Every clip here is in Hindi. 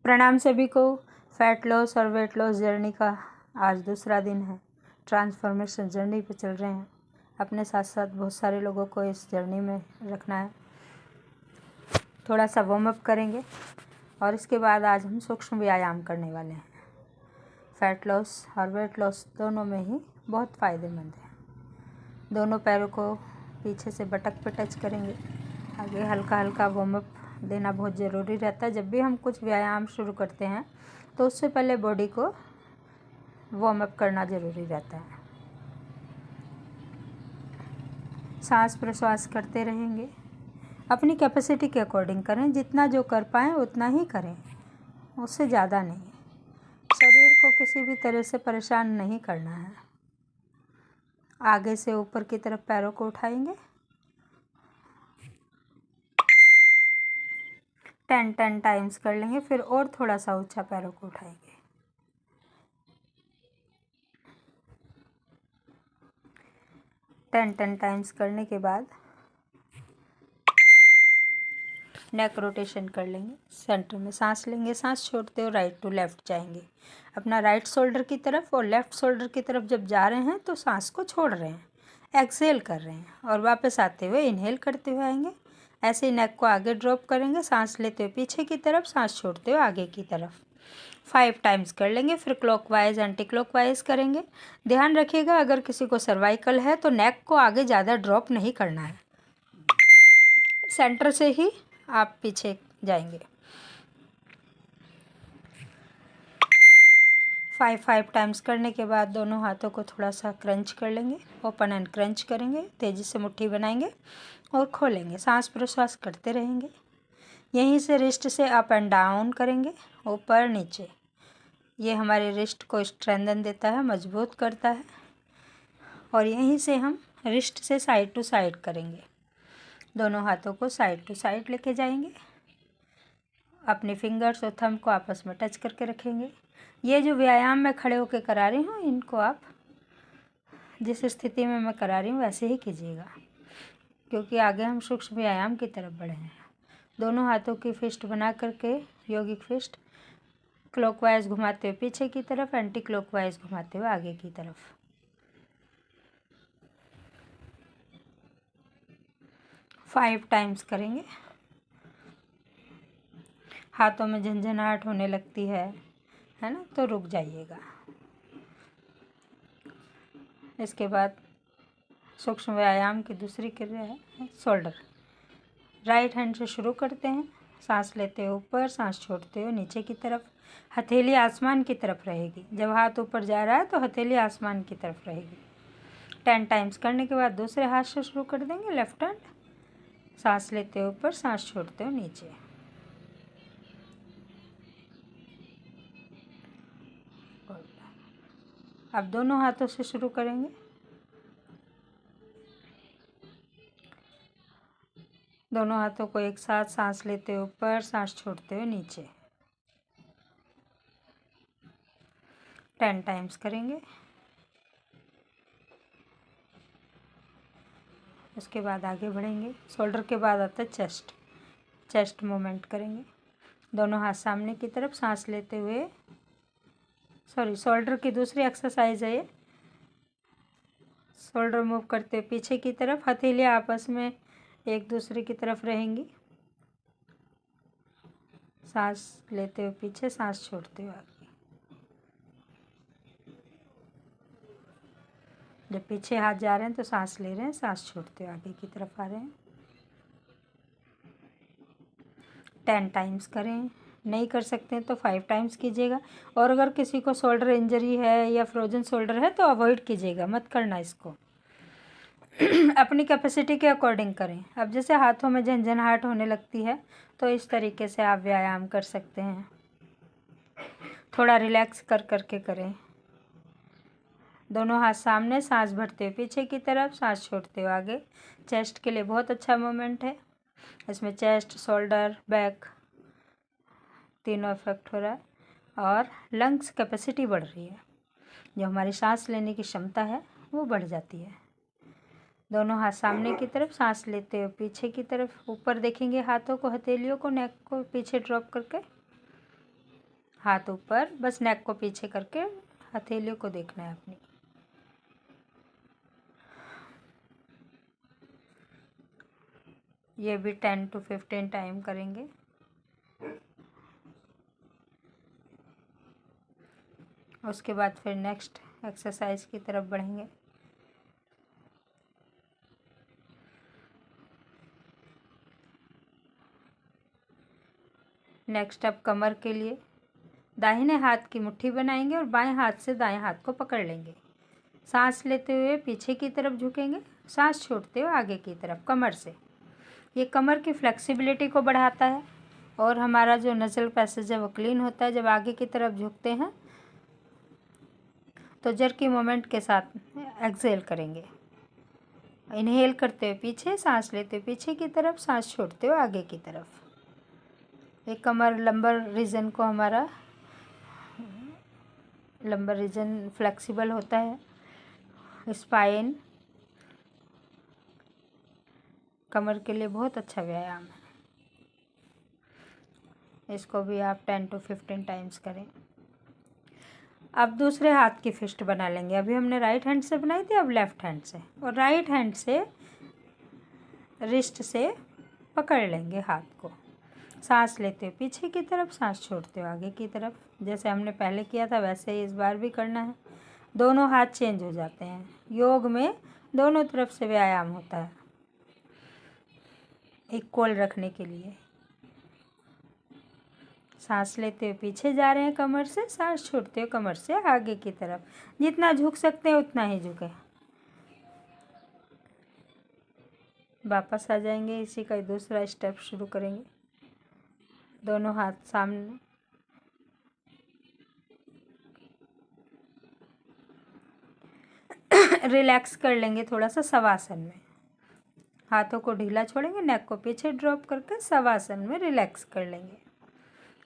प्रणाम सभी को। फैट लॉस और वेट लॉस जर्नी का आज दूसरा दिन है। ट्रांसफॉर्मेशन जर्नी पे चल रहे हैं। अपने साथ साथ बहुत सारे लोगों को इस जर्नी में रखना है। थोड़ा सा वार्म अप करेंगे और इसके बाद आज हम सूक्ष्म व्यायाम करने वाले हैं। फैट लॉस और वेट लॉस दोनों में ही बहुत फ़ायदेमंद है। दोनों पैरों को पीछे से बटक पे टच करेंगे। आगे हल्का हल्का वार्म अप देना बहुत ज़रूरी रहता है। जब भी हम कुछ व्यायाम शुरू करते हैं तो उससे पहले बॉडी को वार्म अप करना ज़रूरी रहता है। सांस प्रश्वास करते रहेंगे। अपनी कैपेसिटी के अकॉर्डिंग करें। जितना जो कर पाएँ उतना ही करें, उससे ज़्यादा नहीं। शरीर को किसी भी तरह से परेशान नहीं करना है। आगे से ऊपर की तरफ पैरों को उठाएंगे। 10 टाइम्स कर लेंगे। फिर और थोड़ा सा ऊंचा पैरों को उठाएंगे। 10 टाइम्स करने के बाद नेक रोटेशन कर लेंगे। सेंटर में सांस लेंगे। सांस छोड़ते हुए राइट टू लेफ़्ट जाएंगे। अपना राइट शोल्डर की तरफ और लेफ़्ट शोल्डर की तरफ जब जा रहे हैं तो सांस को छोड़ रहे हैं, एक्सहेल कर रहे हैं और वापस आते हुए इनहेल करते हुए आएंगे। ऐसे ही नेक को आगे ड्रॉप करेंगे। सांस लेते हुए पीछे की तरफ, सांस छोड़ते हुए आगे की तरफ 5 टाइम्स कर लेंगे। फिर क्लॉकवाइज एंटी क्लॉकवाइज करेंगे। ध्यान रखिएगा, अगर किसी को सर्वाइकल है तो नेक को आगे ज़्यादा ड्रॉप नहीं करना है। सेंटर से ही आप पीछे जाएंगे। 5 टाइम्स करने के बाद दोनों हाथों को थोड़ा सा क्रंच कर लेंगे। ओपन एंड क्रंच करेंगे। तेज़ी से मुट्ठी बनाएंगे और खोलेंगे। सांस प्रश्वास करते रहेंगे। यहीं से रिस्ट से अप एंड डाउन करेंगे, ऊपर नीचे। ये हमारे रिस्ट को स्ट्रेंथन देता है, मजबूत करता है। और यहीं से हम रिस्ट से साइड टू साइड करेंगे। दोनों हाथों को साइड टू साइड लेके जाएंगे। अपने फिंगर्स और थंब को आपस में टच करके रखेंगे। ये जो व्यायाम मैं खड़े होकर करा रही हूँ, इनको आप जिस स्थिति में मैं करा रही हूँ वैसे ही कीजिएगा, क्योंकि आगे हम सूक्ष्म व्यायाम की तरफ बढ़े हैं। दोनों हाथों की फिस्ट बना करके योगिक फिस्ट क्लॉकवाइज घुमाते हुए पीछे की तरफ, एंटी क्लॉकवाइज घुमाते हुए आगे की तरफ। 5 टाइम्स करेंगे। हाथों में झंझनाहट होने लगती है ना, तो रुक जाइएगा। इसके बाद सूक्ष्म व्यायाम की दूसरी क्रिया है शोल्डर। राइट हैंड से शुरू करते हैं। सांस लेते हुए ऊपर, सांस छोड़ते हुए नीचे की तरफ। हथेली आसमान की तरफ रहेगी। जब हाथ ऊपर जा रहा है तो हथेली आसमान की तरफ रहेगी। 10 टाइम्स करने के बाद दूसरे हाथ से शुरू कर देंगे, लेफ्ट हैंड। सांस लेते हुए ऊपर, सांस छोड़ते हुए नीचे। अब दोनों हाथों से शुरू करेंगे। दोनों हाथों को एक साथ सांस लेते हुए ऊपर, सांस छोड़ते हुए नीचे 10 टाइम्स करेंगे। उसके बाद आगे बढ़ेंगे। शोल्डर के बाद आता है चेस्ट मूवमेंट करेंगे। दोनों हाथ सामने की तरफ, सांस लेते हुए, शोल्डर की दूसरी एक्सरसाइज है ये। शोल्डर मूव करते हुए पीछे की तरफ, हथेलियाँ आपस में एक दूसरे की तरफ रहेंगी। सांस लेते हुए पीछे, सांस छोड़ते हुए आगे। जब पीछे हाथ जा रहे हैं तो सांस ले रहे हैं, सांस छोड़ते हुए आगे की तरफ आ रहे हैं। 10 टाइम्स करें। नहीं कर सकते हैं तो 5 टाइम्स कीजिएगा। और अगर किसी को शोल्डर इंजरी है या फ्रोजन शोल्डर है तो अवॉइड कीजिएगा, मत करना इसको। अपनी कैपेसिटी के अकॉर्डिंग करें। अब जैसे हाथों में झंझनाहट होने लगती है तो इस तरीके से आप व्यायाम कर सकते हैं। थोड़ा रिलैक्स कर करके करें। दोनों हाथ सामने, सांस भरते हुए पीछे की तरफ, सांस छोड़ते हुए आगे। चेस्ट के लिए बहुत अच्छा मूवमेंट है। इसमें चेस्ट, शोल्डर, बैक तीनों इफेक्ट हो रहा है और लंग्स कैपेसिटी बढ़ रही है। जो हमारी सांस लेने की क्षमता है वो बढ़ जाती है। दोनों हाथ सामने की तरफ, सांस लेते हुए पीछे की तरफ। ऊपर देखेंगे हाथों को, हथेलियों को, नेक को पीछे ड्रॉप करके। हाथ ऊपर, बस नेक को पीछे करके हथेलियों को देखना है अपनी। ये भी 10 to 15 टाइम करेंगे। उसके बाद फिर नेक्स्ट एक्सरसाइज की तरफ बढ़ेंगे। नेक्स्ट अब कमर के लिए दाहिने हाथ की मुट्ठी बनाएंगे और बाएं हाथ से दाएं हाथ को पकड़ लेंगे। सांस लेते हुए पीछे की तरफ झुकेंगे, सांस छोड़ते हुए आगे की तरफ कमर से। ये कमर की फ्लेक्सिबिलिटी को बढ़ाता है और हमारा जो नज़ल पैसेज है वो क्लीन होता है। जब आगे की तरफ झुकते हैं तो जर्की मोमेंट के साथ एक्सहेल करेंगे। इनहेल करते हुए पीछे, सांस लेते हुए पीछे की तरफ, सांस छोड़ते हुए आगे की तरफ। ये कमर लंबर रीजन को हमारा लंबर रीजन फ्लेक्सिबल होता है। स्पाइन कमर के लिए बहुत अच्छा व्यायाम है। इसको भी आप 10 to 15 टाइम्स करें। अब दूसरे हाथ की फिस्ट बना लेंगे। अभी हमने राइट हैंड से बनाई थी, अब लेफ़्ट हैंड से, और राइट हैंड से रिस्ट से पकड़ लेंगे हाथ को। सांस लेते हुए पीछे की तरफ, सांस छोड़ते हुए आगे की तरफ। जैसे हमने पहले किया था वैसे ही इस बार भी करना है। दोनों हाथ चेंज हो जाते हैं। योग में दोनों तरफ से व्यायाम होता है इक्वल रखने के लिए। सांस लेते हुए पीछे जा रहे हैं कमर से, सांस छोड़ते हुए कमर से आगे की तरफ। जितना झुक सकते हैं उतना ही झुकें। वापस आ जाएंगे, इसी का दूसरा स्टेप शुरू करेंगे। दोनों हाथ सामने, रिलैक्स कर लेंगे थोड़ा सा शवासन में। हाथों को ढीला छोड़ेंगे, नेक को पीछे ड्रॉप करके शवासन में रिलैक्स कर लेंगे।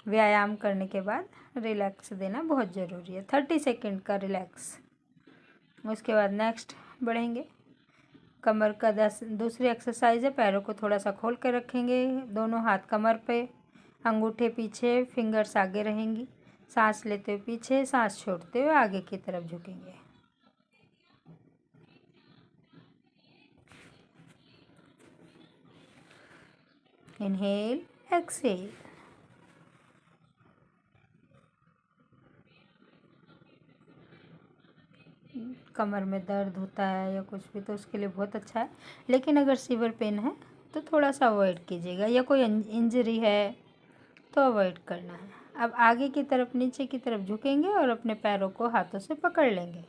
व्यायाम करने के बाद रिलैक्स देना बहुत ज़रूरी है, 30 सेकेंड का रिलैक्स। उसके बाद नेक्स्ट बढ़ेंगे। कमर का दूसरी एक्सरसाइज है। पैरों को थोड़ा सा खोल कर रखेंगे, दोनों हाथ कमर पे, अंगूठे पीछे, फिंगर्स आगे रहेंगी। सांस लेते हुए पीछे, सांस छोड़ते हुए आगे की तरफ झुकेंगे। Inhale, exhale. कमर में दर्द होता है या कुछ भी तो उसके लिए बहुत अच्छा है, लेकिन अगर सीवियर पेन है तो थोड़ा सा अवॉइड कीजिएगा, या कोई इंजरी है तो अवॉइड करना है। अब आगे की तरफ, नीचे की तरफ झुकेंगे और अपने पैरों को हाथों से पकड़ लेंगे।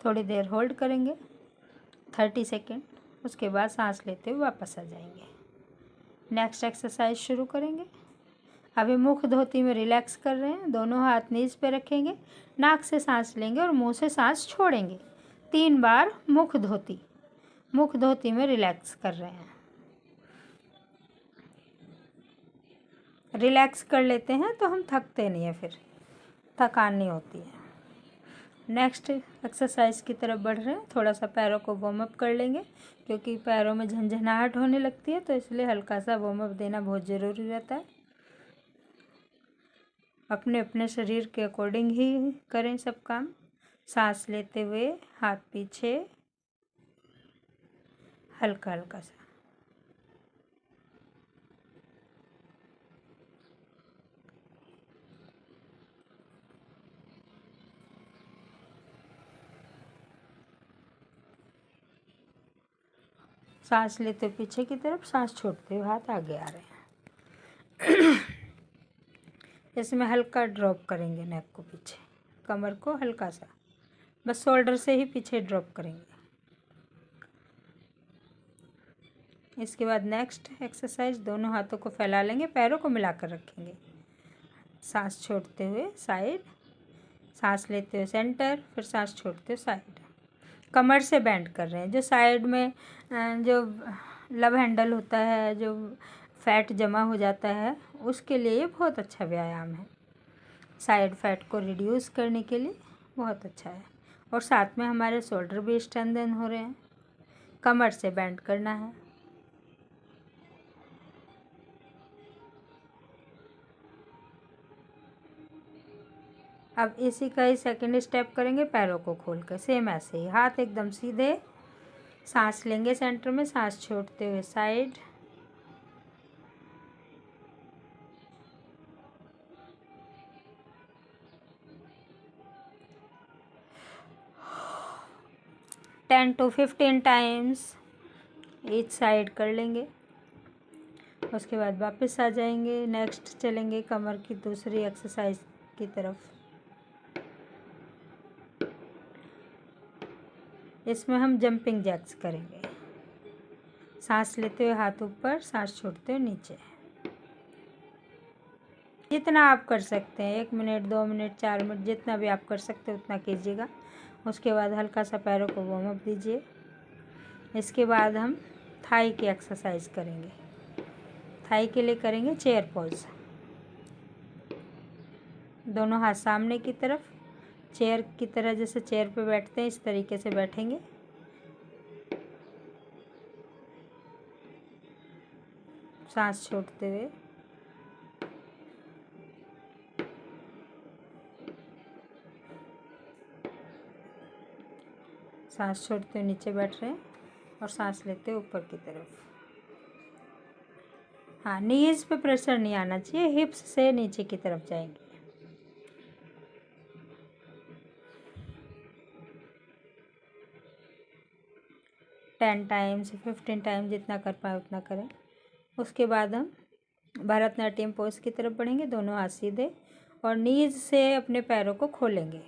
थोड़ी देर होल्ड करेंगे, 30 सेकेंड। उसके बाद सांस लेते हुए वापस आ जाएंगे। नेक्स्ट एक्सरसाइज शुरू करेंगे। अभी मुख धोती में रिलैक्स कर रहे हैं। दोनों हाथ नीज पे रखेंगे, नाक से सांस लेंगे और मुंह से सांस छोड़ेंगे। 3 बार मुख धोती में रिलैक्स कर रहे हैं। रिलैक्स कर लेते हैं तो हम थकते नहीं है, फिर थकान नहीं होती है। नेक्स्ट एक्सरसाइज की तरफ बढ़ रहे हैं। थोड़ा सा पैरों को वार्म अप कर लेंगे, क्योंकि पैरों में झंझनाहट होने लगती है, तो इसलिए हल्का सा वार्म अप देना बहुत ज़रूरी रहता है। अपने अपने शरीर के अकॉर्डिंग ही करें सब काम। सांस लेते हुए हाथ पीछे, हल्का हल्का सा। सांस लेते हुए पीछे की तरफ, सांस छोड़ते हुए हाथ आगे आ रहे हैं। इसमें हल्का ड्रॉप करेंगे नेक को पीछे, कमर को हल्का सा, बस शोल्डर से ही पीछे ड्रॉप करेंगे। इसके बाद नेक्स्ट एक्सरसाइज, दोनों हाथों को फैला लेंगे, पैरों को मिलाकर रखेंगे। सांस छोड़ते हुए साइड, सांस लेते हुए सेंटर, फिर सांस छोड़ते हुए साइड। कमर से बेंड कर रहे हैं। जो साइड में जो लव हैंडल होता है, जो फैट जमा हो जाता है, उसके लिए ये बहुत अच्छा व्यायाम है। साइड फैट को रिड्यूस करने के लिए बहुत अच्छा है, और साथ में हमारे शोल्डर भी स्ट्रेंथन हो रहे हैं। कमर से बेंड करना है। अब इसी का ही सेकंड स्टेप करेंगे, पैरों को खोल कर सेम ऐसे ही, हाथ एकदम सीधे, सांस लेंगे सेंटर में, सांस छोड़ते हुए side, ten to 15 times each side कर लेंगे। उसके बाद वापस आ जाएंगे, नेक्स्ट चलेंगे कमर की दूसरी एक्सरसाइज की तरफ। इसमें हम जंपिंग जैक्स करेंगे, सांस लेते हुए हाथ ऊपर, सांस छोड़ते हुए नीचे। जितना आप कर सकते हैं, 1 मिनट 2 मिनट 4 मिनट, जितना भी आप कर सकते हैं उतना कीजिएगा। उसके बाद हल्का सा पैरों को वार्म अप दीजिए। इसके बाद हम थाई की एक्सरसाइज करेंगे। थाई के लिए करेंगे चेयर पोज, दोनों हाथ सामने की तरफ, चेयर की तरह, जैसे चेयर पे बैठते हैं इस तरीके से बैठेंगे। सांस छोड़ते हुए, सांस छोड़ते हुए नीचे बैठ रहे हैं और सांस लेते हुए ऊपर की तरफ। हाँ, नीज पे प्रेशर नहीं आना चाहिए, हिप्स से नीचे की तरफ जाएंगे। टेन टाइम्स 15 टाइम्स, जितना कर पाए उतना करें। उसके बाद हम भरतनाट्यम पोज की तरफ बढ़ेंगे, दोनों हाथ सीधे और नीज से अपने पैरों को खोलेंगे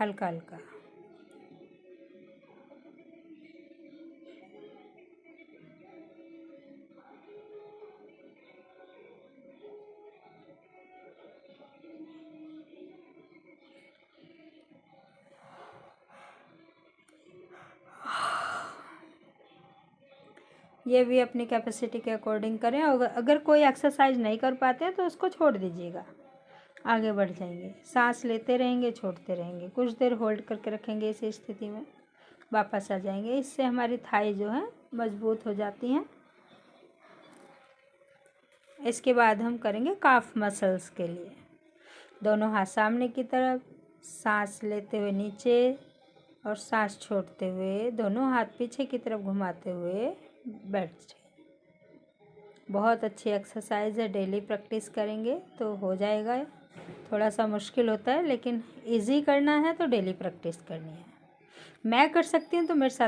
हल्का हल्का। ये भी अपनी कैपेसिटी के अकॉर्डिंग करें, और अगर कोई एक्सरसाइज नहीं कर पाते हैं तो उसको छोड़ दीजिएगा, आगे बढ़ जाएंगे। सांस लेते रहेंगे, छोड़ते रहेंगे, कुछ देर होल्ड करके रखेंगे इस स्थिति में, वापस आ जाएंगे। इससे हमारी थाई जो है मजबूत हो जाती हैं। इसके बाद हम करेंगे काफ मसल्स के लिए, दोनों हाथ सामने की तरफ, सांस लेते हुए नीचे और सांस छोड़ते हुए दोनों हाथ पीछे की तरफ घुमाते हुए बैठ जाए। बहुत अच्छी एक्सरसाइज है, डेली प्रैक्टिस करेंगे तो हो जाएगा। थोड़ा सा मुश्किल होता है, लेकिन इजी करना है तो डेली प्रैक्टिस करनी है। मैं कर सकती हूँ तो मेरे साथ